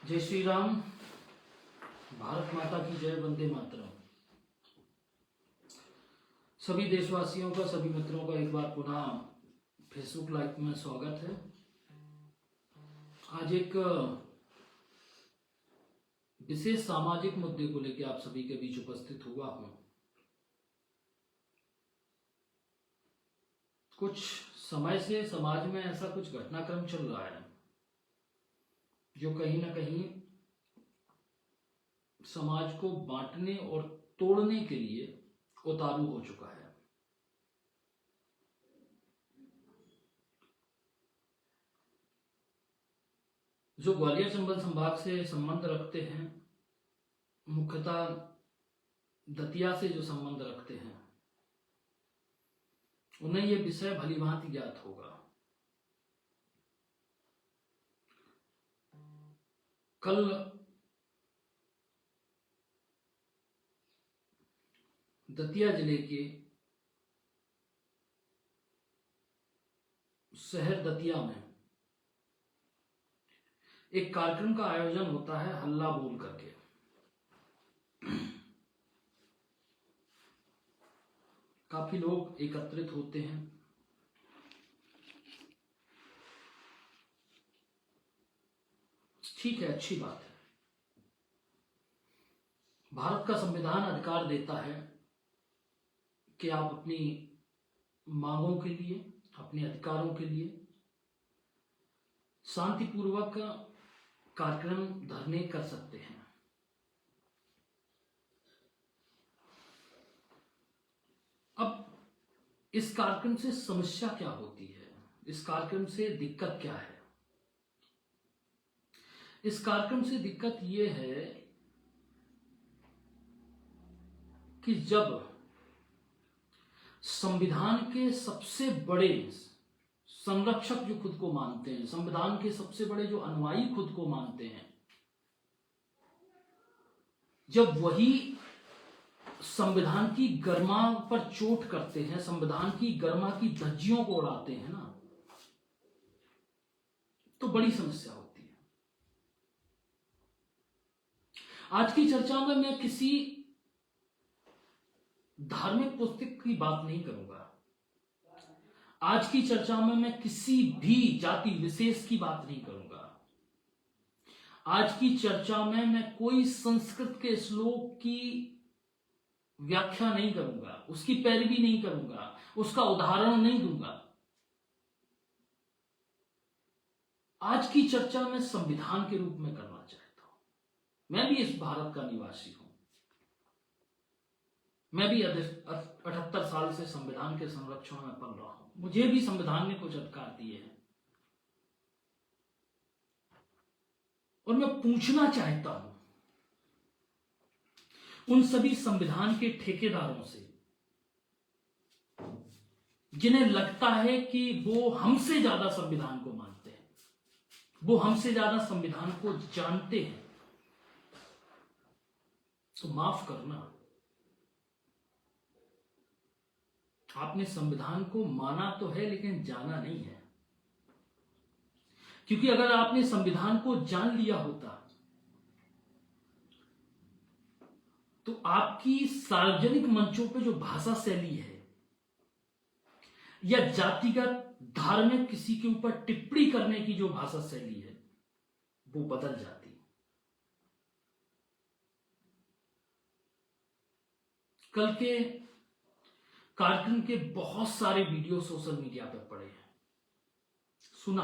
जय श्री राम। भारत माता की जय। वंदे मातरम। सभी देशवासियों का, सभी मित्रों का एक बार पुनः फेसबुक लाइव में स्वागत है। आज एक विशेष सामाजिक मुद्दे को लेकर आप सभी के बीच उपस्थित हुआ हूं। कुछ समय से समाज में ऐसा कुछ घटनाक्रम चल रहा है जो कहीं ना कहीं समाज को बांटने और तोड़ने के लिए उतारू हो चुका है। जो ग्वालियर चंबल संभाग से संबंध रखते हैं, मुख्यतः दतिया से जो संबंध रखते हैं, उन्हें यह विषय भलीभांति ज्ञात होगा। कल दतिया जिले के शहर दतिया में एक कार्यक्रम का आयोजन होता है, हल्ला बोल करके। काफी लोग एकत्रित होते हैं। ठीक है, अच्छी बात है। भारत का संविधान अधिकार देता है कि आप अपनी मांगों के लिए, अपने अधिकारों के लिए शांतिपूर्वक कार्यक्रम धरने कर सकते हैं। अब इस कार्यक्रम से समस्या क्या होती है, इस कार्यक्रम से दिक्कत क्या है? इस कार्यक्रम से दिक्कत यह है कि जब संविधान के सबसे बड़े संरक्षक जो खुद को मानते हैं, संविधान के सबसे बड़े जो अनुयायी खुद को मानते हैं, जब वही संविधान की गरिमा पर चोट करते हैं, संविधान की गरिमा की धज्जियों को उड़ाते हैं ना, तो बड़ी समस्या होती है। आज की चर्चा में मैं किसी धार्मिक पुस्तक की बात नहीं करूंगा। आज की चर्चा में मैं किसी भी जाति विशेष की बात नहीं करूंगा। आज की चर्चा में मैं कोई संस्कृत के श्लोक की व्याख्या नहीं करूंगा, उसकी पैरवी नहीं करूंगा, उसका उदाहरण नहीं दूंगा। आज की चर्चा मैं संविधान के रूप में करना चाहता हूं। मैं भी इस भारत का निवासी हूं। मैं भी 78 साल से संविधान के संरक्षण में पल रहा हूं। मुझे भी संविधान ने कुछ अधिकार दिए हैं और मैं पूछना चाहता हूं उन सभी संविधान के ठेकेदारों से जिन्हें लगता है कि वो हमसे ज्यादा संविधान को मानते हैं, वो हमसे ज्यादा संविधान को जानते हैं, तो माफ करना, आपने संविधान को माना तो है लेकिन जाना नहीं है। क्योंकि अगर आपने संविधान को जान लिया होता तो आपकी सार्वजनिक मंचों पे जो भाषा शैली है या जातिगत धार्मिक किसी के ऊपर टिप्पणी करने की जो भाषा शैली है वो बदल जाती। कल के कार्यक्रम के बहुत सारे वीडियो सोशल मीडिया पर पड़े हैं, सुना,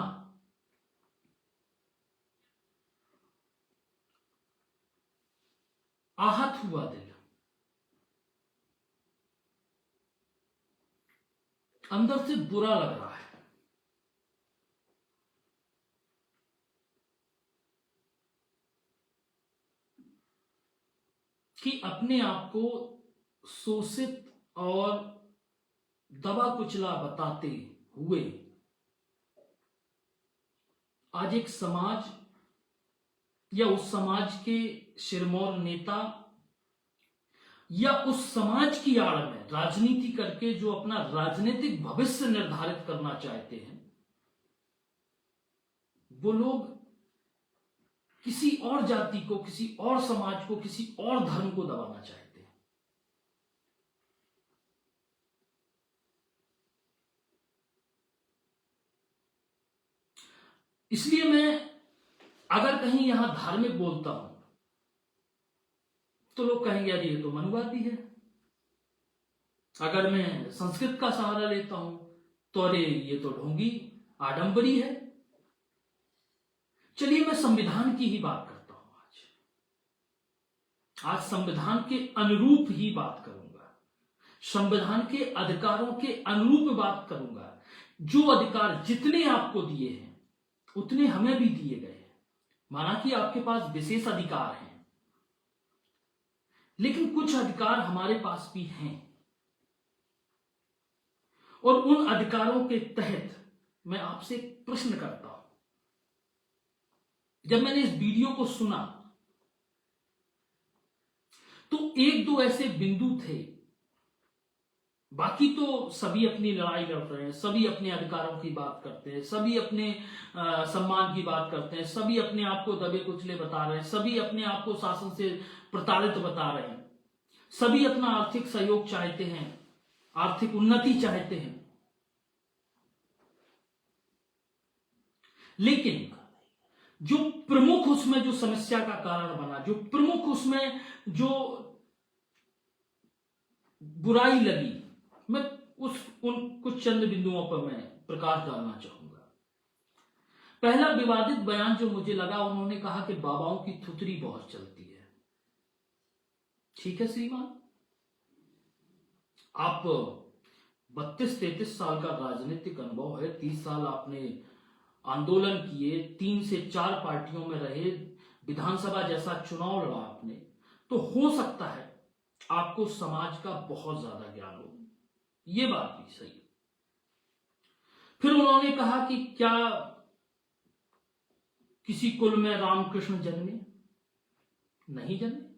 आहत हुआ दिल, अंदर से बुरा लग रहा है। कि अपने आप को शोषित और दबा कुचला बताते हुए आज एक समाज या उस समाज के सिरमौर नेता या उस समाज की आड़ में राजनीति करके जो अपना राजनीतिक भविष्य निर्धारित करना चाहते हैं, वो लोग किसी और जाति को, किसी और समाज को, किसी और धर्म को दबाना चाहते हैं। इसलिए मैं अगर कहीं यहां धार्मिक बोलता हूं तो लोग कहेंगे यार ये तो मनुवादी है। अगर मैं संस्कृत का सहारा लेता हूं तो अरे ये तो ढोंगी आडंबरी है। चलिए मैं संविधान की ही बात करता हूं। आज संविधान के अनुरूप ही बात करूंगा, संविधान के अधिकारों के अनुरूप बात करूंगा। जो अधिकार जितने आपको दिए हैं उतने हमें भी दिए गए हैं। माना कि आपके पास विशेष अधिकार हैं, लेकिन कुछ अधिकार हमारे पास भी हैं। और उन अधिकारों के तहत मैं आपसे एक प्रश्न करता हूं। जब मैंने इस वीडियो को सुना तो एक दो ऐसे बिंदु थे, बाकी तो सभी अपनी लड़ाई लड़ रहे हैं, सभी अपने अधिकारों की बात करते हैं, सभी अपने सम्मान की बात करते हैं, सभी अपने आप को दबे कुचले बता रहे हैं, सभी अपने आप को शासन से प्रताड़ित बता रहे हैं, सभी अपना आर्थिक सहयोग चाहते हैं, आर्थिक उन्नति चाहते हैं। लेकिन जो प्रमुख उसमें जो समस्या का कारण बना, जो प्रमुख उसमें जो बुराई लगी, मैं उन कुछ चंद बिंदुओं पर मैं प्रकाश डालना चाहूंगा। पहला विवादित बयान जो मुझे लगा, उन्होंने कहा कि बाबाओं की थुतरी बहुत चलती है। ठीक है श्रीमान, आप 32-33 साल का राजनीतिक अनुभव है, 30 साल आपने आंदोलन किए, 3 से 4 पार्टियों में रहे, विधानसभा जैसा चुनाव लड़ा आपने, तो हो सकता है आपको समाज का बहुत ज्यादा ज्ञान हो। ये बात भी सही है। फिर उन्होंने कहा कि क्या किसी कुल में रामकृष्ण जन्मे? नहीं जन्मे।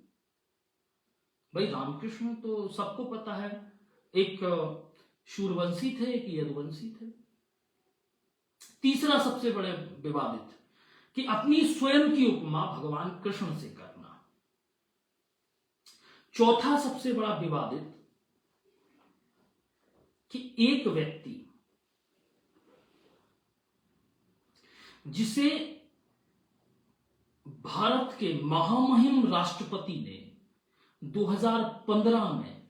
भाई रामकृष्ण तो सबको पता है, एक शूरवंशी थे, एक यदुवंशी थे। तीसरा सबसे बड़े विवादित कि अपनी स्वयं की उपमा भगवान कृष्ण से करना। चौथा सबसे बड़ा विवादित कि एक व्यक्ति जिसे भारत के महामहिम राष्ट्रपति ने 2015 में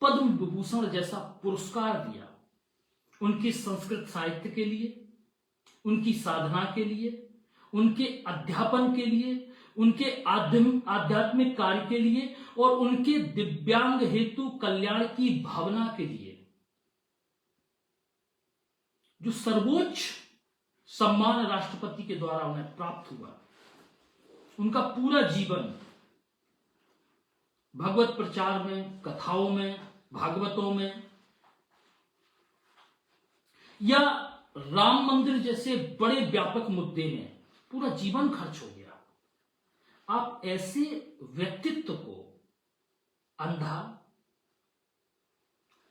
पद्म विभूषण जैसा पुरस्कार दिया, उनके संस्कृत साहित्य के लिए, उनकी साधना के लिए, उनके अध्यापन के लिए, उनके आध्यात्मिक कार्य के लिए और उनके दिव्यांग हेतु कल्याण की भावना के लिए, जो सर्वोच्च सम्मान राष्ट्रपति के द्वारा उन्हें प्राप्त हुआ, उनका पूरा जीवन भगवत प्रचार में, कथाओं में, भागवतों में या राम मंदिर जैसे बड़े व्यापक मुद्दे में पूरा जीवन खर्च हो गया। आप ऐसे व्यक्तित्व को अंधा,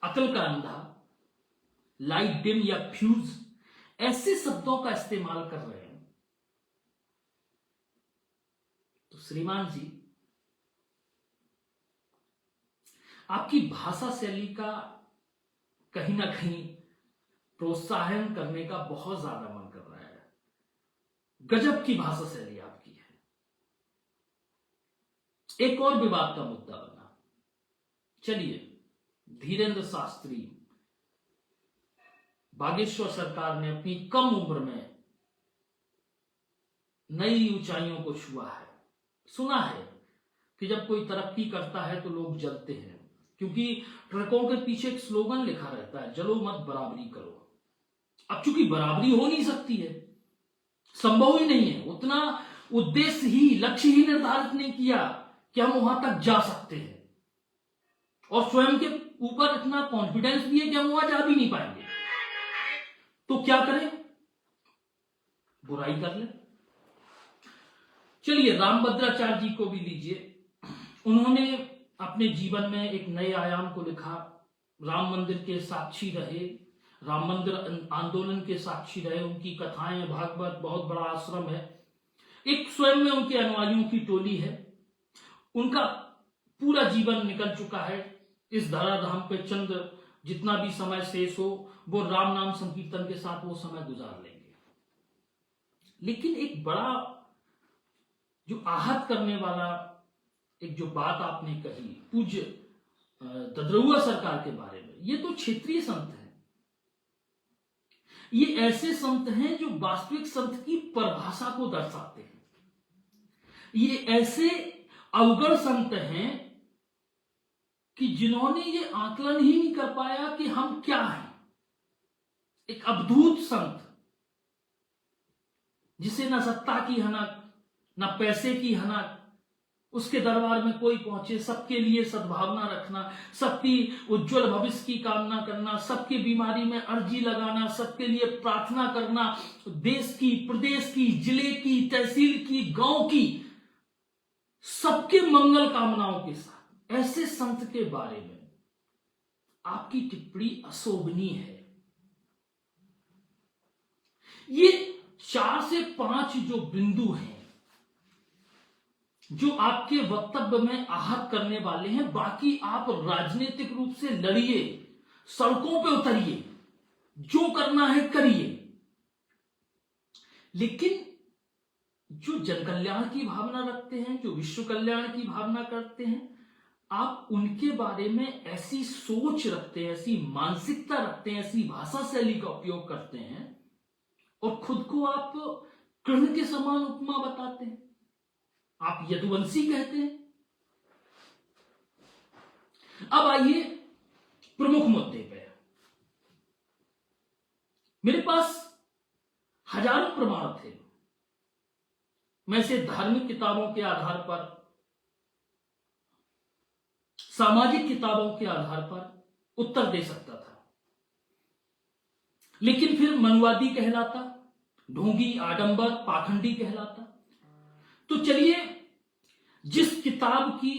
अकल का अंधा, लाइट डिम या फ्यूज ऐसे शब्दों का इस्तेमाल कर रहे हैं, तो श्रीमान जी आपकी भाषा शैली का कहीं ना कहीं प्रोत्साहन करने का बहुत ज्यादा मन कर रहा है। गजब की भाषा शैली आपकी है। एक और विवाद का मुद्दा बना। चलिए, धीरेन्द्र शास्त्री, बागेश्वर सरकार ने अपनी कम उम्र में नई ऊंचाइयों को छुआ है। सुना है कि जब कोई तरक्की करता है तो लोग जलते हैं, क्योंकि ट्रकों के पीछे एक स्लोगन लिखा रहता है, जलो मत बराबरी करो। अब चूंकि बराबरी हो नहीं सकती है, संभव ही नहीं है, उतना उद्देश्य ही, लक्ष्य ही निर्धारित नहीं किया कि हम वहां तक जा सकते हैं, और स्वयं के ऊपर इतना कॉन्फिडेंस भी है कि हम वहां जा भी नहीं पाएंगे, तो क्या करें? बुराई कर ले। चलिए, रामभद्राचार्य जी को भी लीजिए। उन्होंने अपने जीवन में एक नए आयाम को लिखा। राम मंदिर के साक्षी रहे, राम मंदिर आंदोलन के साक्षी रहे, उनकी कथाएं, भागवत बहुत बड़ा आश्रम है। एक स्वयं में उनके अनुयायियों की टोली है, उनका पूरा जीवन निकल चुका है। इस धराधाम पे चंद जितना भी समय शेष हो वो राम नाम संकीर्तन के साथ वो समय गुजार लेंगे। लेकिन एक बड़ा जो आहत करने वाला एक जो बात आपने कही पूज्य ददरउआ सरकार के बारे में, ये तो क्षेत्रीय संत हैं। ये ऐसे संत हैं जो वास्तविक संत की परिभाषा को दर्शाते हैं। ये ऐसे अवगढ़ संत हैं कि जिन्होंने ये आकलन ही नहीं कर पाया कि हम क्या हैं। एक अवधूत संत जिसे न सत्ता की हनक न पैसे की हनक, उसके दरबार में कोई पहुंचे सबके लिए सद्भावना रखना, सबकी उज्जवल भविष्य की कामना करना, सबकी बीमारी में अर्जी लगाना, सबके लिए प्रार्थना करना, देश की, प्रदेश की, जिले की, तहसील की, गांव की, सबके मंगल कामनाओं के साथ ऐसे संत के बारे में आपकी टिप्पणी अशोभनीय है। ये 4 से 5 जो बिंदु हैं जो आपके वक्तव्य में आहत करने वाले हैं। बाकी आप राजनीतिक रूप से लड़िए, सड़कों पे उतरिए, जो करना है करिए, लेकिन जो जन कल्याण की भावना रखते हैं, जो विश्व कल्याण की भावना करते हैं, आप उनके बारे में ऐसी सोच रखते हैं, ऐसी मानसिकता रखते हैं, ऐसी भाषा शैली का उपयोग करते हैं और खुद को आप कृष्ण के समान उपमा बताते हैं, आप यदुवंशी कहते हैं। अब आइए प्रमुख मुद्दे पे। मेरे पास हजारों प्रमाण थे, मैं से धार्मिक किताबों के आधार पर, सामाजिक किताबों के आधार पर उत्तर दे सकता था, लेकिन फिर मनुवादी कहलाता, ढोंगी, आडंबर, पाखंडी कहलाता। तो चलिए, जिस किताब की,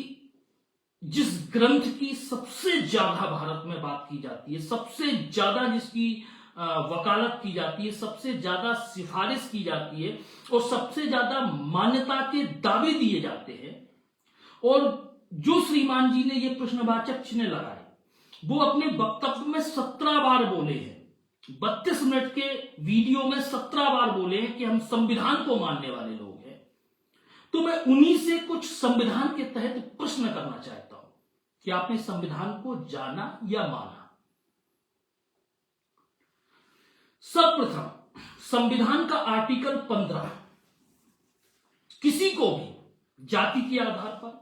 जिस ग्रंथ की सबसे ज्यादा भारत में बात की जाती है, सबसे ज्यादा जिसकी वकालत की जाती है, सबसे ज्यादा सिफारिश की जाती है और सबसे ज्यादा मान्यता के दावे दिए जाते हैं, और जो श्रीमान जी ने ये प्रश्नवाचक चिन्ह लगाए वो अपने वक्तव्य में 17 बार बोले हैं। 32 मिनट के वीडियो में 17 बार बोले हैं कि हम संविधान को मानने वाले लोग हैं। तो मैं उन्हीं से कुछ संविधान के तहत प्रश्न करना चाहता हूं कि आपने संविधान को जाना या माना। सर्वप्रथम, संविधान का आर्टिकल 15 किसी को भी जाति के आधार पर,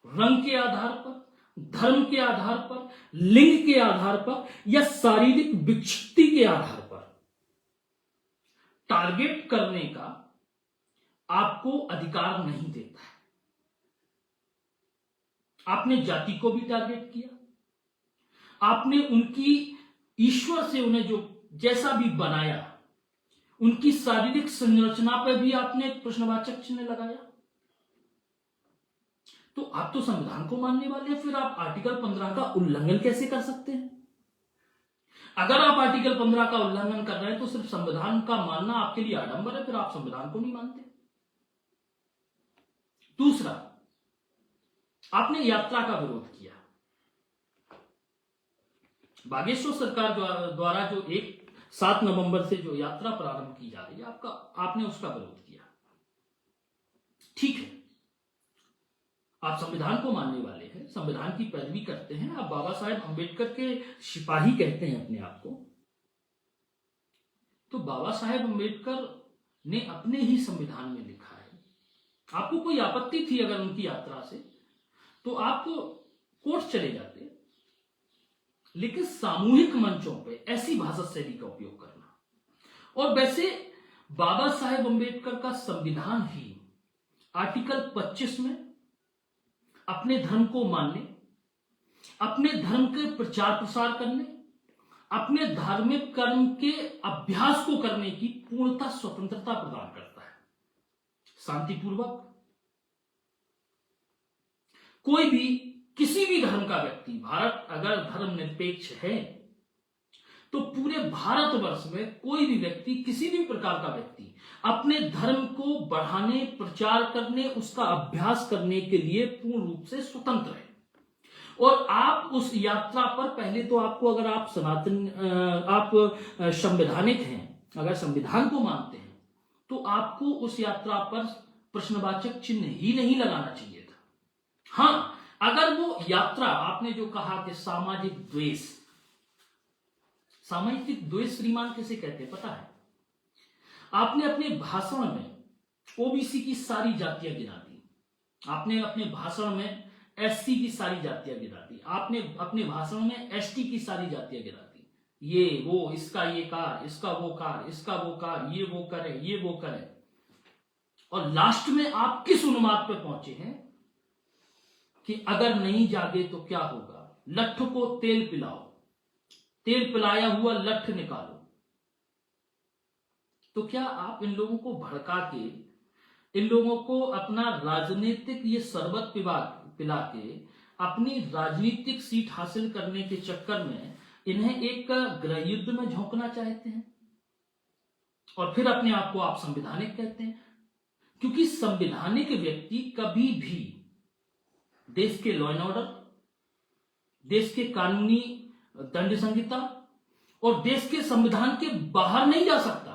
रंग के आधार पर, धर्म के आधार पर, लिंग के आधार पर या शारीरिक विक्षिप्ति के आधार पर टारगेट करने का आपको अधिकार नहीं देता है। आपने जाति को भी टारगेट किया, आपने उनकी ईश्वर से उन्हें जो जैसा भी बनाया, उनकी शारीरिक संरचना पर भी आपने एक प्रश्नवाचक चिन्ह लगाया। तो आप तो संविधान को मानने वाले हैं, फिर आप आर्टिकल 15 का उल्लंघन कैसे कर सकते हैं? अगर आप आर्टिकल 15 का उल्लंघन कर रहे हैं तो सिर्फ संविधान का मानना आपके लिए आडंबर है, फिर आप संविधान को नहीं मानते। दूसरा, आपने यात्रा का विरोध किया। बागेश्वर सरकार द्वारा जो 7 नवंबर से जो यात्रा प्रारंभ की जा रही है, आपने उसका विरोध किया। ठीक है, आप संविधान को मानने वाले हैं, संविधान की पैरवी करते हैं, आप बाबा साहेब अंबेडकर के सिपाही कहते हैं अपने आप को। तो बाबा साहेब अंबेडकर ने अपने ही संविधान में लिखा है, आपको कोई आपत्ति थी अगर उनकी यात्रा से तो आप कोर्ट चले जाते, लेकिन सामूहिक मंचों पे ऐसी भाषा शैली का उपयोग करना। और वैसे बाबा साहेब अंबेडकर का संविधान ही आर्टिकल 25 में अपने धर्म को मानने, अपने धर्म के प्रचार प्रसार करने, अपने धार्मिक कर्म के अभ्यास को करने की पूर्णतः स्वतंत्रता प्रदान करता है। शांतिपूर्वक कोई भी, किसी भी धर्म का व्यक्ति, भारत अगर धर्म निरपेक्ष है तो पूरे भारतवर्ष में कोई भी व्यक्ति, किसी भी प्रकार का व्यक्ति अपने धर्म को बढ़ाने, प्रचार करने, उसका अभ्यास करने के लिए पूर्ण रूप से स्वतंत्र है। और आप उस यात्रा पर, पहले तो आपको, अगर आप आप संवैधानिक हैं, अगर संविधान को मानते हैं, तो आपको उस यात्रा पर प्रश्नवाचक चिन्ह ही नहीं लगाना चाहिए था। हाँ, अगर वो यात्रा, आपने जो कहा कि सामाजिक द्वेष, सामाजिक द्वेष श्रीमान किसे कहते हैं पता है? आपने अपने भाषण में ओबीसी की सारी जातियां गिना दी, आपने अपने भाषण में एससी की सारी जातियां गिना दी, आपने अपने भाषण में एसटी की सारी जातियां गिना दी, ये वो, इसका ये कार, इसका वो कार, इसका वो कार, ये वो करे, ये वो करे, और लास्ट में आप किस उन्माद पे पहुंचे हैं कि अगर नहीं जागे तो क्या होगा? लट्ठ को तेल पिलाओ, तेल पिलाया हुआ लट्ठ निकालो। तो क्या आप इन लोगों को भड़का के, इन लोगों को अपना राजनीतिक ये शरबत पिला के अपनी राजनीतिक सीट हासिल करने के चक्कर में इन्हें एक गृह युद्ध में झोंकना चाहते हैं? और फिर अपने आप को आप संवैधानिक कहते हैं? क्योंकि संवैधानिक व्यक्ति कभी भी देश के लॉ एंड ऑर्डर, देश के कानूनी दंड संहिता और देश के संविधान के बाहर नहीं जा सकता।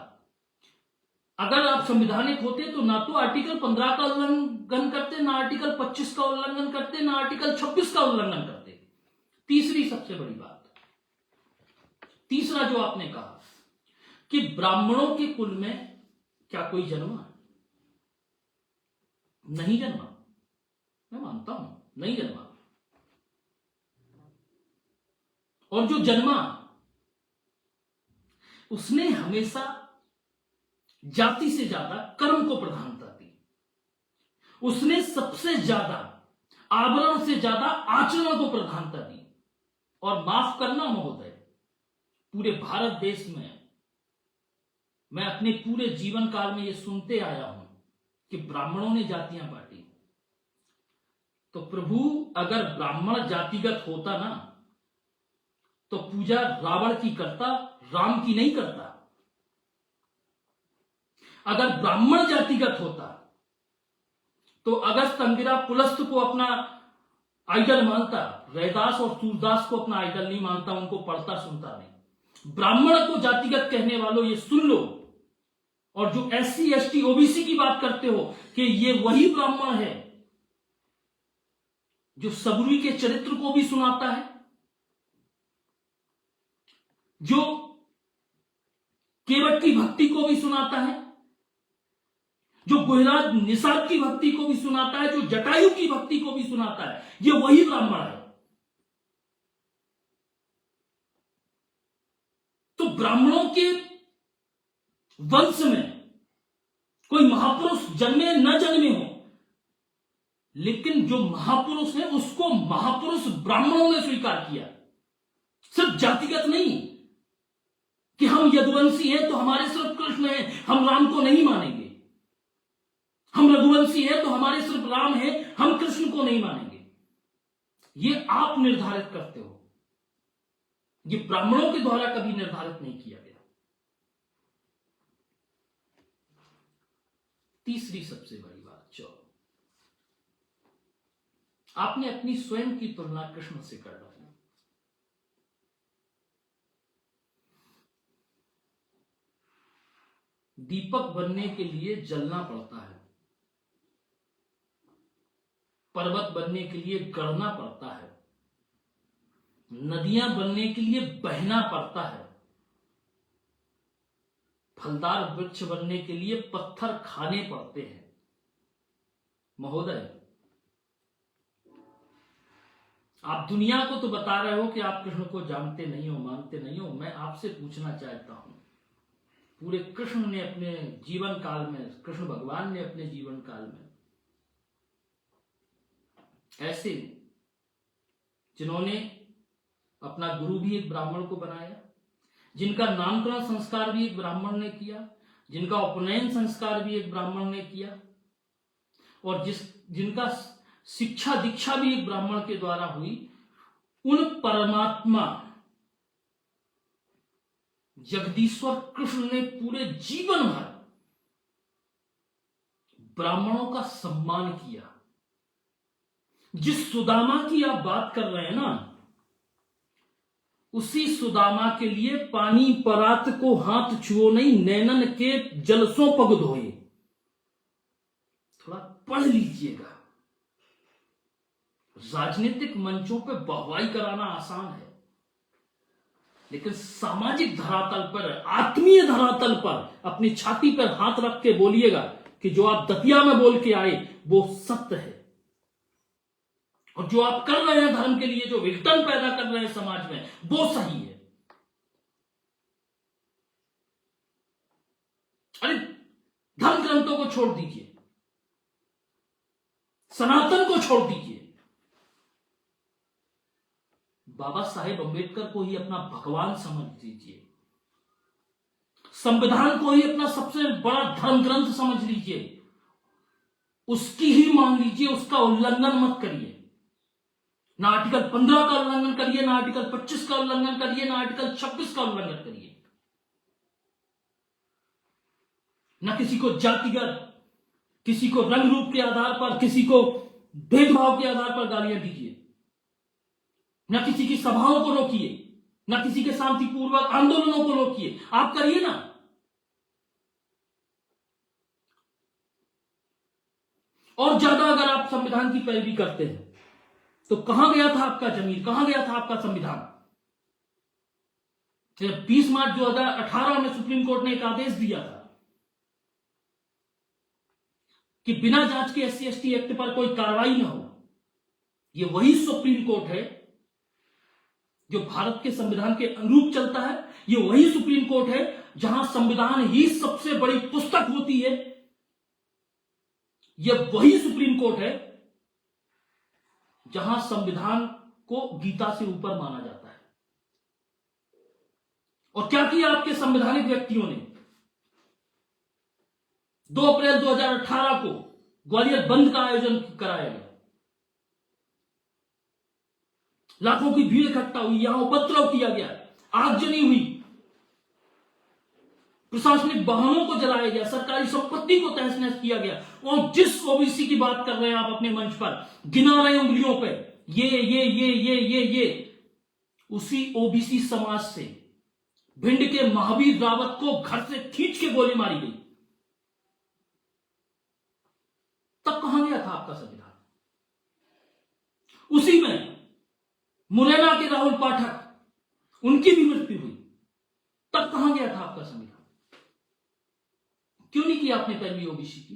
अगर आप संवैधानिक होते तो ना तो आर्टिकल 15 का उल्लंघन करते, ना आर्टिकल 25 का उल्लंघन करते, ना आर्टिकल 26 का उल्लंघन करते। तीसरी सबसे बड़ी बात, तीसरा जो आपने कहा कि ब्राह्मणों के कुल में क्या कोई जन्मा? नहीं जन्मा, मैं मानता हूं, नहीं जन्मा। और जो जन्मा, उसने हमेशा जाति से ज्यादा कर्म को प्रधानता दी, उसने सबसे ज्यादा आवरण से ज्यादा आचरण को प्रधानता दी। और माफ करना महोदय, पूरे भारत देश में मैं अपने पूरे जीवन काल में यह सुनते आया हूं कि ब्राह्मणों ने जातियां बांटी। तो प्रभु, अगर ब्राह्मण जातिगत होता ना तो पूजा रावण की करता, राम की नहीं करता। अगर ब्राह्मण जातिगत होता तो अगस्त अंगिरा पुलस्त को अपना आइडल मानता, रैदास और सूरदास को अपना आइडल नहीं मानता, उनको पढ़ता सुनता नहीं। ब्राह्मण को जातिगत कहने वालों, ये सुन लो। और जो एससी एसटी ओबीसी की बात करते हो कि ये वही ब्राह्मण है जो सबरी के चरित्र को भी सुनाता है, जो केवट की भक्ति को भी सुनाता है, जो गुहराज निषाद की भक्ति को भी सुनाता है, जो जटायु की भक्ति को भी सुनाता है, ये वही ब्राह्मण है। तो ब्राह्मणों के वंश में कोई महापुरुष जन्मे न जन्मे हो, लेकिन जो महापुरुष है उसको महापुरुष ब्राह्मणों ने स्वीकार किया। सिर्फ जातिगत नहीं कि हम यदुवंशी हैं तो हमारे सिर्फ कृष्ण हैं, हम राम को नहीं मानेंगे। हम रघुवंशी हैं तो हमारे सिर्फ राम हैं, हम कृष्ण को नहीं मानेंगे। ये आप निर्धारित करते हो, ये ब्राह्मणों के द्वारा कभी निर्धारित नहीं किया गया। तीसरी सबसे बड़ी बात, आपने अपनी स्वयं की तुलना कृष्ण से कर डाली। दीपक बनने के लिए जलना पड़ता है, पर्वत बनने के लिए गढ़ना पड़ता है, नदियां बनने के लिए बहना पड़ता है, फलदार वृक्ष बनने के लिए पत्थर खाने पड़ते हैं। महोदय, आप दुनिया को तो बता रहे हो कि आप कृष्ण को जानते नहीं हो, मानते नहीं हो। मैं आपसे पूछना चाहता हूं, पूरे कृष्ण ने अपने जीवन काल में, कृष्ण भगवान ने अपने जीवन काल में ऐसे जिन्होंने अपना गुरु भी एक ब्राह्मण को बनाया, जिनका नामकरण संस्कार भी एक ब्राह्मण ने किया, जिनका उपनयन संस्कार भी एक ब्राह्मण ने किया, और जिनका शिक्षा दीक्षा भी एक ब्राह्मण के द्वारा हुई, उन परमात्मा जगदीश्वर कृष्ण ने पूरे जीवन भर ब्राह्मणों का सम्मान किया। जिस सुदामा की आप बात कर रहे हैं ना, उसी सुदामा के लिए पानी परात को हाथ छुओ नहीं, नैनन के जलसों पग धोए। थोड़ा पढ़ लीजिएगा। राजनीतिक मंचों पे वाहवाही कराना आसान है, लेकिन सामाजिक धरातल पर, आत्मीय धरातल पर अपनी छाती पर हाथ रख के बोलिएगा कि जो आप दतिया में बोल के आए वो सत्य है, और जो आप कर रहे हैं धर्म के लिए, जो विघटन पैदा कर रहे हैं समाज में, वो सही है। अरे धर्म ग्रंथों को छोड़ दीजिए, सनातन को छोड़ दीजिए, बाबा साहेब अंबेडकर को ही अपना भगवान समझ लीजिए, संविधान को ही अपना सबसे बड़ा धर्म ग्रंथ समझ लीजिए, उसकी ही मान लीजिए, उसका उल्लंघन मत करिए। ना आर्टिकल 15 का उल्लंघन करिए, ना आर्टिकल 25 का उल्लंघन करिए, ना आर्टिकल 26 का उल्लंघन करिए। ना किसी को जातिगत, किसी को रंग रूप के आधार पर, किसी को भेदभाव के आधार पर गालियां दीजिए। ना किसी की सभाओं को रोकिए, ना किसी के शांतिपूर्वक आंदोलनों को रोकिए। आप करिए ना। और ज्यादा अगर आप संविधान की पैरवी करते हैं तो कहां गया था आपका जमीर, कहां गया था आपका संविधान? 20 मार्च 2018 में सुप्रीम कोर्ट ने एक आदेश दिया था कि बिना जांच के SC/ST एक्ट पर कोई कार्रवाई ना हो। यह वही सुप्रीम कोर्ट है जो भारत के संविधान के अनुरूप चलता है। यह वही सुप्रीम कोर्ट है जहां संविधान ही सबसे बड़ी पुस्तक होती है। यह वही सुप्रीम कोर्ट है जहां संविधान को गीता से ऊपर माना जाता है। और क्या किया आपके संवैधानिक व्यक्तियों ने? 2 अप्रैल 2018 को ग्वालियर बंद का आयोजन कराया गया। लाखों की भीड़ इकट्ठा हुई, यहां उपद्रव किया गया, आगजनी हुई, प्रशासनिक वाहनों को जलाया गया, सरकारी संपत्ति को तहस नहस किया गया। और जिस ओबीसी की बात कर रहे हैं आप अपने मंच पर, गिना रहे उंगलियों पे, ये उसी ओबीसी समाज से भिंड के महावीर रावत को घर से खींच के गोली मारी गई। तब कहां गया था आपका संविधान? उसी में मुरैना के राहुल पाठक, उनकी भी मृत्यु हुई। तब कहां गया था आपका संविधान? क्यों नहीं किया आपने पैरवी ओबीसी की?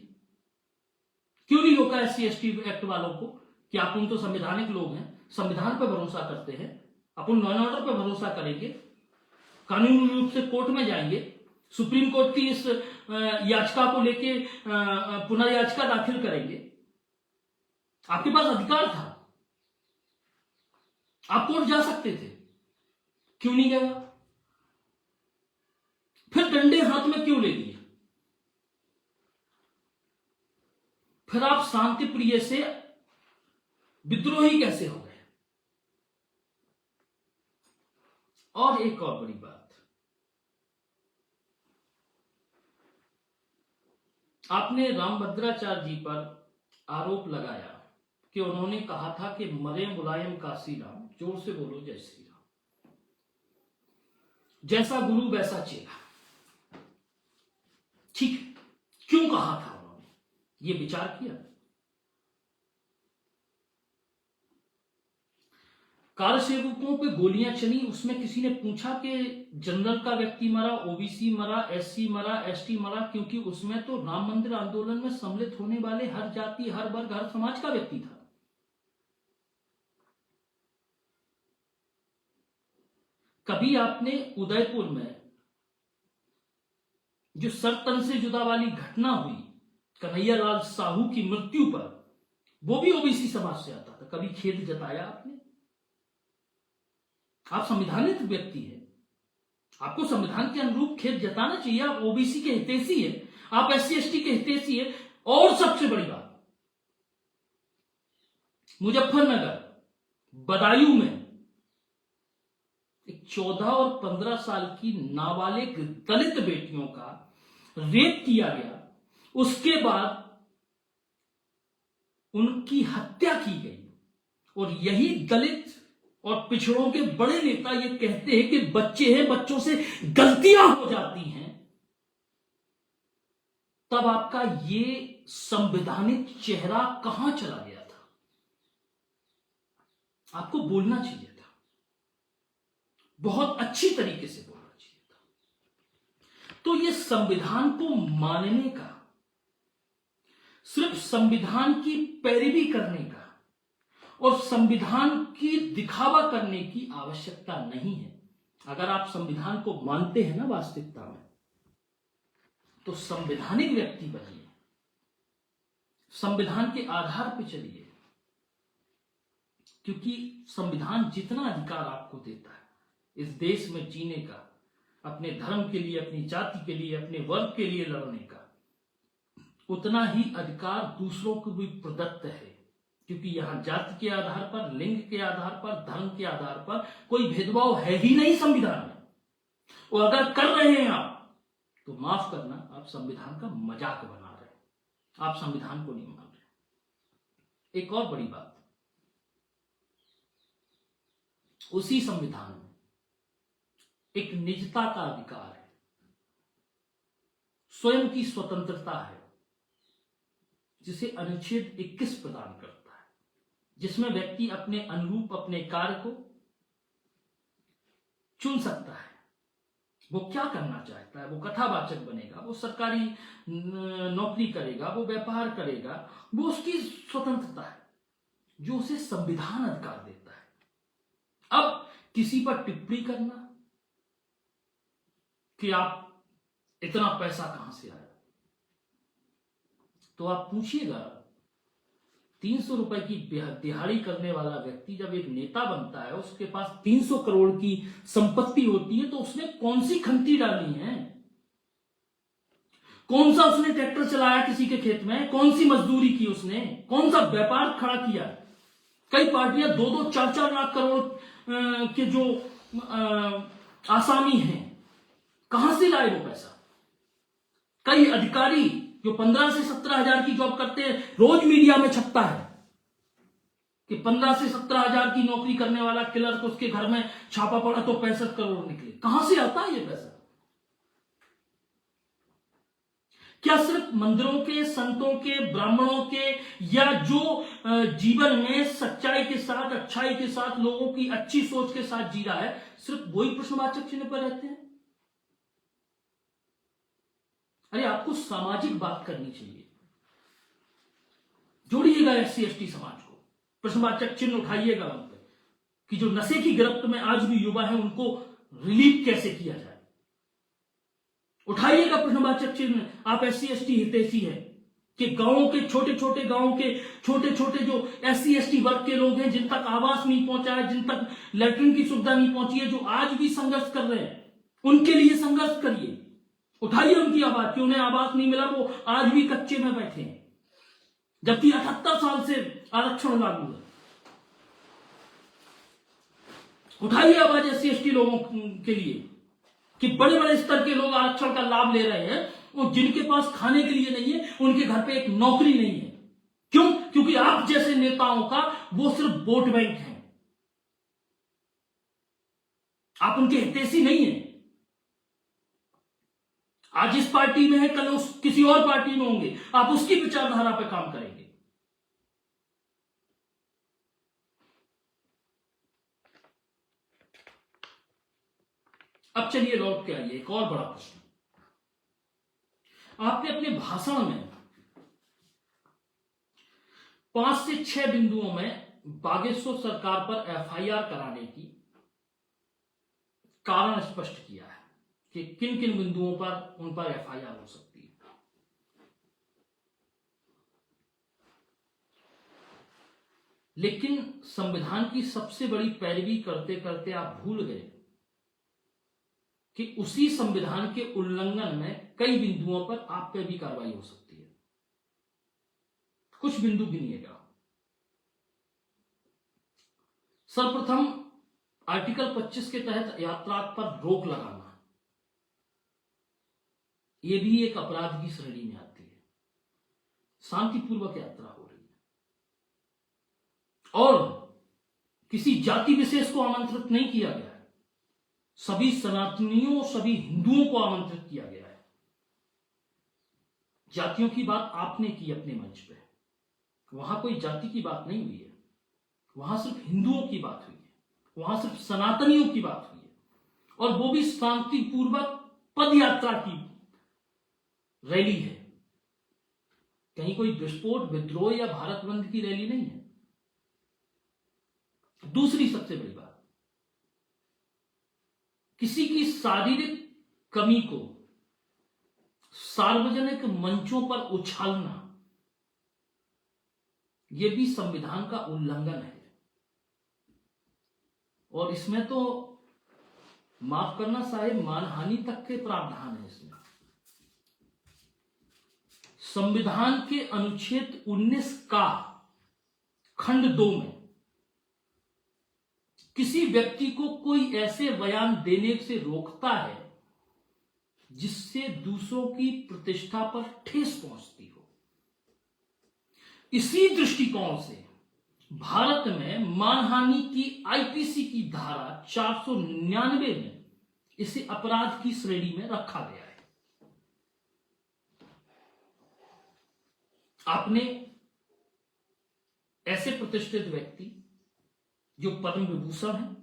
क्यों नहीं रोका SC/ST एक्ट वालों को कि आप तो संवैधानिक लोग हैं, संविधान पर भरोसा करते हैं, अपन लॉ एंड ऑर्डर पर भरोसा करेंगे, कानूनी रूप से कोर्ट में जाएंगे, सुप्रीम कोर्ट की इस याचिका को लेके पुनर्याचिका दाखिल करेंगे। आपके पास अधिकार था, आप कोर्ट जा सकते थे, क्यों नहीं गया? फिर डंडे हाथ में क्यों ले लिए? फिर आप शांति प्रिय से विद्रोही कैसे हो गए? और एक और बड़ी बात, आपने रामभद्राचार्य जी पर आरोप लगाया कि उन्होंने कहा था कि मरे मुलायम काशी राम। जोर से बोलो जय श्री राम। जैसा गुरु वैसा चेला। ठीक, क्यों कहा था उन्होंने? ये विचार किया? कार सेवकों पे गोलियां चली, उसमें किसी ने पूछा कि जनरल का व्यक्ति मरा, ओबीसी मरा, SC मरा, ST मरा? क्योंकि उसमें तो राम मंदिर आंदोलन में सम्मिलित होने वाले हर जाति, हर वर्ग, हर समाज का व्यक्ति था। कभी आपने उदयपुर में जो सरतन से जुदा वाली घटना हुई, कन्हैयालाल साहू की मृत्यु पर, वो भी ओबीसी समाज से आता था, कभी खेद जताया आपने? आप संविधानिक व्यक्ति हैं, आपको संविधान के अनुरूप खेद जताना चाहिए। आप ओबीसी के हितैषी हैं, आप SC/ST के हितैषी हैं। और सबसे बड़ी बात, मुजफ्फरनगर बदायूं में एक 14 और 15 साल की नाबालिग दलित बेटियों का रेप किया गया, उसके बाद उनकी हत्या की गई। और यही दलित और पिछड़ों के बड़े नेता ये कहते हैं कि बच्चे हैं, बच्चों से गलतियां हो जाती हैं। तब आपका ये संवैधानिक चेहरा कहां चला गया था? आपको बोलना चाहिए था, बहुत अच्छी तरीके से बोलना चाहिए था। तो ये संविधान को मानने का, सिर्फ संविधान की पैरवी करने का और संविधान की दिखावा करने की आवश्यकता नहीं है। अगर आप संविधान को मानते हैं ना वास्तविकता में, तो संवैधानिक व्यक्ति बनिए, संविधान के आधार पर चलिए, क्योंकि संविधान जितना अधिकार आपको देता है इस देश में जीने का, अपने धर्म के लिए, अपनी जाति के लिए, अपने वर्ग के लिए लड़ने का, उतना ही अधिकार दूसरों को भी प्रदत्त है। क्योंकि यहां जाति के आधार पर, लिंग के आधार पर, धर्म के आधार पर कोई भेदभाव है ही नहीं संविधान में। और अगर कर रहे हैं आप, तो माफ करना, आप संविधान का मजाक बना रहे हैं, आप संविधान को नहीं मान रहे। एक और बड़ी बात, उसी संविधान में एक निजता का अधिकार है, स्वयं की स्वतंत्रता है, जिसे अनुच्छेद 21 प्रदान करता है, जिसमें व्यक्ति अपने अनुरूप अपने कार्य को चुन सकता है। वो क्या करना चाहता है, वो कथावाचक बनेगा, वो सरकारी नौकरी करेगा, वो व्यापार करेगा, वो उसकी स्वतंत्रता है जो उसे संविधान अधिकार देता है। अब किसी पर टिप्पणी करना कि आप इतना पैसा कहां से आया, तो आप पूछिएगा, 300 रुपए की दिहाड़ी करने वाला व्यक्ति जब एक नेता बनता है, उसके पास 300 करोड़ की संपत्ति होती है, तो उसने कौन सी खंती डाली है, कौन सा उसने ट्रैक्टर चलाया किसी के खेत में, कौन सी मजदूरी की उसने, कौन सा व्यापार खड़ा किया। कई पार्टियां 2-2, 4-4 लाख करोड़ के जो आसामी हैं, कहां से लाए वो पैसा। कई अधिकारी जो 15 से 17 हजार की जॉब करते हैं, रोज मीडिया में छपता है कि 15 से 17 हजार की नौकरी करने वाला क्लर्क, उसके घर में छापा पड़ा तो 65 करोड़ निकले। कहां से आता है ये पैसा? क्या सिर्फ मंदिरों के, संतों के, ब्राह्मणों के, या जो जीवन में सच्चाई के साथ, अच्छाई के साथ, लोगों की अच्छी सोच के साथ जी रहा है, सिर्फ वही प्रश्नवाचक चिन्ह पर रहते हैं? अरे आपको सामाजिक बात करनी चाहिए, जोड़िएगा SC ST समाज को, प्रश्नवाचक चिन्ह उठाइएगा उन पर कि जो नशे की गिरफ्त में आज भी युवा है, उनको रिलीफ कैसे किया जाए। उठाइएगा प्रश्नवाचक चिन्ह, आप SC ST हितैषी है कि गांवों के, छोटे छोटे गांवों के छोटे छोटे जो SC ST वर्ग के लोग हैं, जिन तक आवास नहीं पहुंचा है, जिन तक लैट्रिन की सुविधा नहीं पहुंची है, जो आज भी संघर्ष कर रहे हैं, उनके लिए संघर्ष करिए, उठाइए उनकी आवाज कि उन्हें आवास नहीं मिला, वो आज भी कच्चे में बैठे हैं, जबकि 78 साल से आरक्षण लागू है। उठाइए आवाज SC ST लोगों के लिए कि बड़े बड़े स्तर के लोग आरक्षण का लाभ ले रहे हैं, वो जिनके पास खाने के लिए नहीं है, उनके घर पे एक नौकरी नहीं है। क्यों? क्योंकि आप जैसे नेताओं का वो सिर्फ वोट बैंक है, आप उनके हितैषी नहीं है। आज इस पार्टी में है, कल उस किसी और पार्टी में होंगे, आप उसकी विचारधारा पर काम करेंगे। अब चलिए लौट के आइए, एक और बड़ा प्रश्न। आपने अपने भाषण में 5 से 6 बिंदुओं में बागेश्वर सरकार पर FIR कराने की कारण स्पष्ट किया है कि किन किन बिंदुओं पर उन पर FIR हो सकती है। लेकिन संविधान की सबसे बड़ी पैरवी करते करते आप भूल गए कि उसी संविधान के उल्लंघन में कई बिंदुओं पर आप पे भी कार्रवाई हो सकती है। कुछ बिंदु गिनिएगा। सर्वप्रथम, आर्टिकल 25 के तहत यात्रा पर रोक लगाना, यह भी एक अपराध की श्रेणी में आती है। शांतिपूर्वक यात्रा हो रही है और किसी जाति विशेष को आमंत्रित नहीं किया गया है, सभी सनातनियों, सभी हिंदुओं को आमंत्रित किया गया है। जातियों की बात आपने की अपने मंच पे, वहां कोई जाति की बात नहीं हुई है, वहां सिर्फ हिंदुओं की बात हुई है, वहां सिर्फ सनातनियों की बात हुई है, और वो भी शांतिपूर्वक पद यात्रा की रैली है। कहीं कोई विस्फोट, विद्रोह या भारत बंद की रैली नहीं है। दूसरी सबसे बड़ी बात, किसी की शारीरिक कमी को सार्वजनिक मंचों पर उछालना, यह भी संविधान का उल्लंघन है। और इसमें तो माफ करना साहेब, मानहानि तक के प्रावधान है इसमें। संविधान के अनुच्छेद 19 का खंड 2 में किसी व्यक्ति को कोई ऐसे बयान देने से रोकता है जिससे दूसरों की प्रतिष्ठा पर ठेस पहुंचती हो। इसी दृष्टिकोण से भारत में मानहानि की आईपीसी की धारा 499 में इसे अपराध की श्रेणी में रखा गया है। आपने ऐसे प्रतिष्ठित व्यक्ति जो पद्म विभूषण है,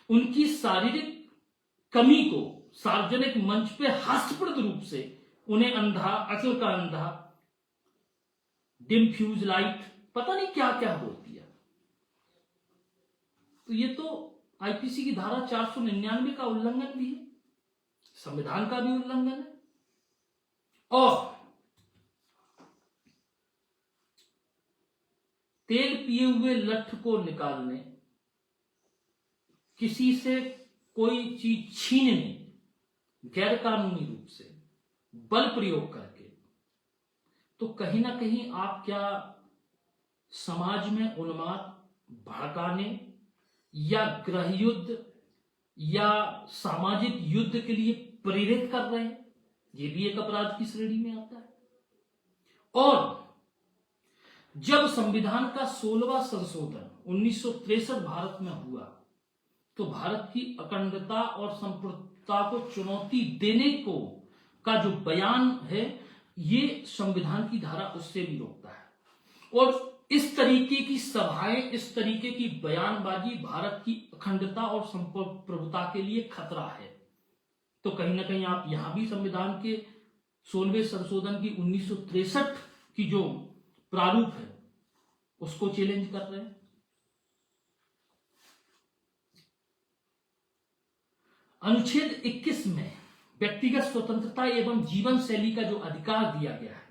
उनकी शारीरिक कमी को सार्वजनिक मंच पे हास्यप्रद रूप से उन्हें अंधा, अकल का अंधा, डिम फ्यूज लाइट, पता नहीं क्या क्या बोल दिया। तो ये तो आईपीसी की धारा 499 का उल्लंघन भी है, संविधान का भी उल्लंघन है। और तेल पिए हुए लठ को निकालने, किसी से कोई चीज छीनने, गैर कानूनी रूप से बल प्रयोग करके, तो कहीं ना कहीं आप क्या समाज में उन्माद भड़काने या गृह युद्ध या सामाजिक युद्ध के लिए प्रेरित कर रहे हैं? यह भी एक अपराध की श्रेणी में आता है। और जब संविधान का 16वां संशोधन 1963 भारत में हुआ, तो भारत की अखंडता और संप्रभुता को चुनौती देने को का जो बयान है, ये संविधान की धारा उससे भी रोकता है। और इस तरीके की सभाएं, इस तरीके की बयानबाजी भारत की अखंडता और संप्रभुता के लिए खतरा है। तो कहीं ना कहीं आप यहां भी संविधान के 16वें संशोधन की 1963 की जो प्रारूप है उसको चैलेंज कर रहे हैं। अनुच्छेद 21 में व्यक्तिगत स्वतंत्रता एवं जीवन शैली का जो अधिकार दिया गया है,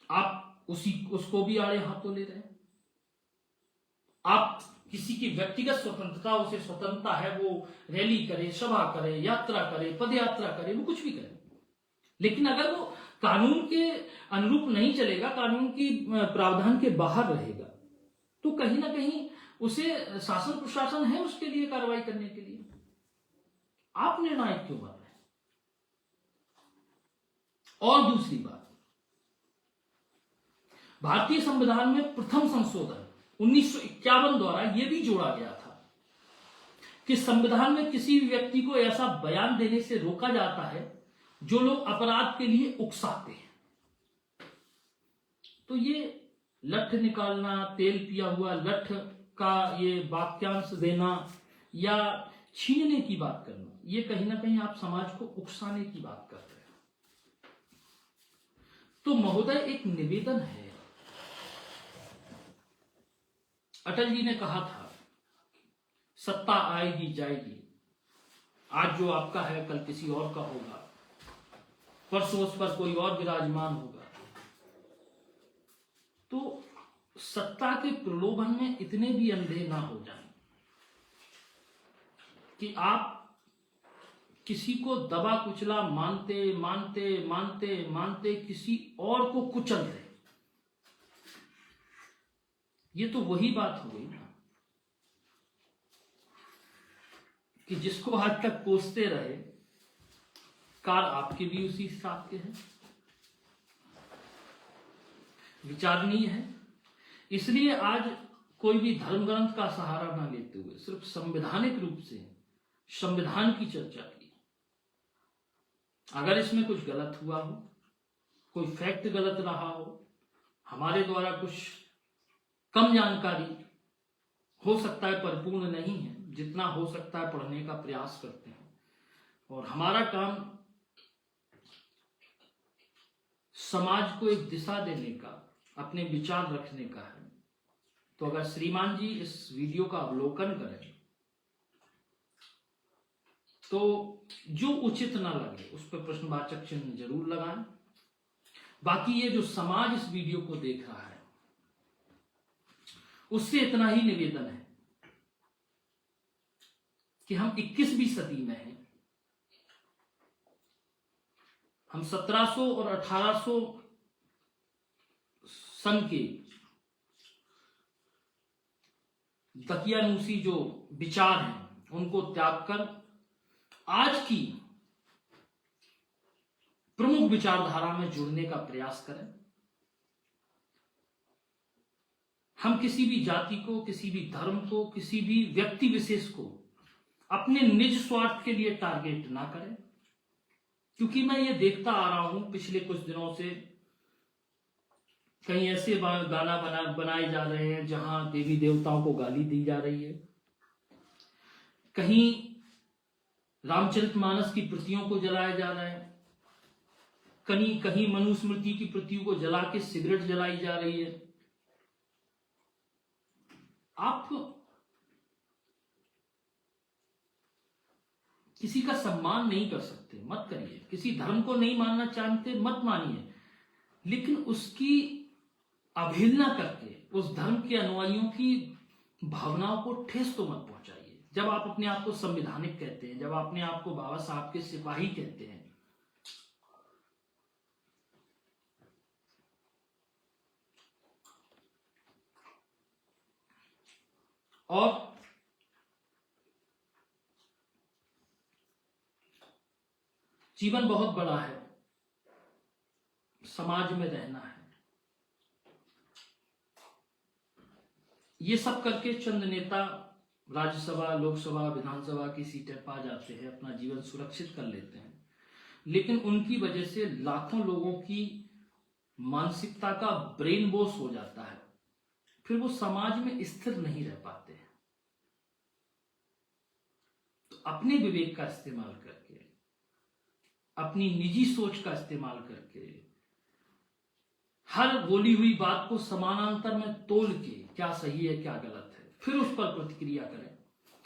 आप उसको भी आड़े हाथों ले रहे हैं। आप किसी की व्यक्तिगत स्वतंत्रता, उसे स्वतंत्रता है, वो रैली करे, सभा करे, यात्रा करे, पद यात्रा करे, वो कुछ भी करे, लेकिन अगर वो कानून के अनुरूप नहीं चलेगा, कानून की प्रावधान के बाहर रहेगा, तो कहीं ना कहीं उसे शासन प्रशासन है उसके लिए कार्रवाई करने के लिए। आप निर्णायक क्यों बन रहे हैं? और दूसरी बात, भारतीय संविधान में प्रथम संशोधन 1951 द्वारा यह भी जोड़ा गया था कि संविधान में किसी भी व्यक्ति को ऐसा बयान देने से रोका जाता है जो लोग अपराध के लिए उकसाते हैं। तो ये लठ निकालना, तेल पिया हुआ लठ का ये वाक्यांश देना या छीनने की बात करना, ये कहीं ना कहीं आप समाज को उकसाने की बात कर रहे हैं। तो महोदय, एक निवेदन है। अटल जी ने कहा था, सत्ता आएगी जाएगी, आज जो आपका है कल किसी और का होगा, परसों उस पर कोई और विराजमान होगा। तो सत्ता के प्रलोभन में इतने भी अंधे ना हो जाएं कि आप किसी को दबा कुचला मानते मानते मानते मानते किसी और को कुचल रहे। ये तो वही बात हो गई ना। कि जिसको आज तक कोसते रहे, कार आपके भी उसी हिसाब के हैं, विचारणीय है। इसलिए आज कोई भी धर्म ग्रंथ का सहारा ना लेते हुए सिर्फ संवैधानिक रूप से संविधान की चर्चा की। अगर इसमें कुछ गलत हुआ हो, कोई फैक्ट गलत रहा हो, हमारे द्वारा कुछ कम जानकारी, हो सकता है परिपूर्ण नहीं है, जितना हो सकता है पढ़ने का प्रयास करते हैं। और हमारा काम समाज को एक दिशा देने का, अपने विचार रखने का है। तो अगर श्रीमान जी इस वीडियो का अवलोकन करें तो जो उचित ना लगे उस पर प्रश्नवाचक चिन्ह जरूर लगाएं। बाकी ये जो समाज इस वीडियो को देख रहा है, उससे इतना ही निवेदन है कि हम 21वीं सदी में हैं। हम 1700 और 1800 सन के दकियानूसी जो विचार हैं उनको त्याग कर आज की प्रमुख विचारधारा में जुड़ने का प्रयास करें। हम किसी भी जाति को, किसी भी धर्म को, किसी भी व्यक्ति विशेष को अपने निज स्वार्थ के लिए टारगेट ना करें, क्योंकि मैं ये देखता आ रहा हूं पिछले कुछ दिनों से कहीं ऐसे गाना बनाए जा रहे हैं जहां देवी देवताओं को गाली दी जा रही है, कहीं रामचरितमानस की प्रतियों को जलाया जा रहा है, कहीं मनुस्मृति की प्रतियों को जला के सिगरेट जलाई जा रही है। आप किसी का सम्मान नहीं कर सकते, मत करिए। किसी धर्म को नहीं मानना चाहते, मत मानिए, लेकिन उसकी अवहेलना करके उस धर्म के अनुयायियों की भावनाओं को ठेस तो मत पहुंचाइए। जब आप अपने आप को संवैधानिक कहते हैं, जब अपने आप को बाबा साहब के सिपाही कहते हैं, और जीवन बहुत बड़ा है, समाज में रहना है, ये सब करके चंद नेता राज्यसभा, लोकसभा, विधानसभा की सीटें पा जाते हैं, अपना जीवन सुरक्षित कर लेते हैं, लेकिन उनकी वजह से लाखों लोगों की मानसिकता का ब्रेन वॉश हो जाता है, फिर वो समाज में स्थिर नहीं रह पाते हैं। तो अपने विवेक का इस्तेमाल करके, अपनी निजी सोच का इस्तेमाल करके, हर बोली हुई बात को समानांतर में तोल के क्या सही है क्या गलत है, फिर उस पर प्रतिक्रिया करें।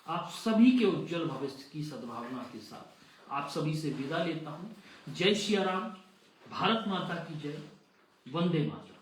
आप सभी के उज्जवल भविष्य की सद्भावना के साथ आप सभी से विदा लेता हूं। जय श्री राम, भारत माता की जय, वंदे मातरम।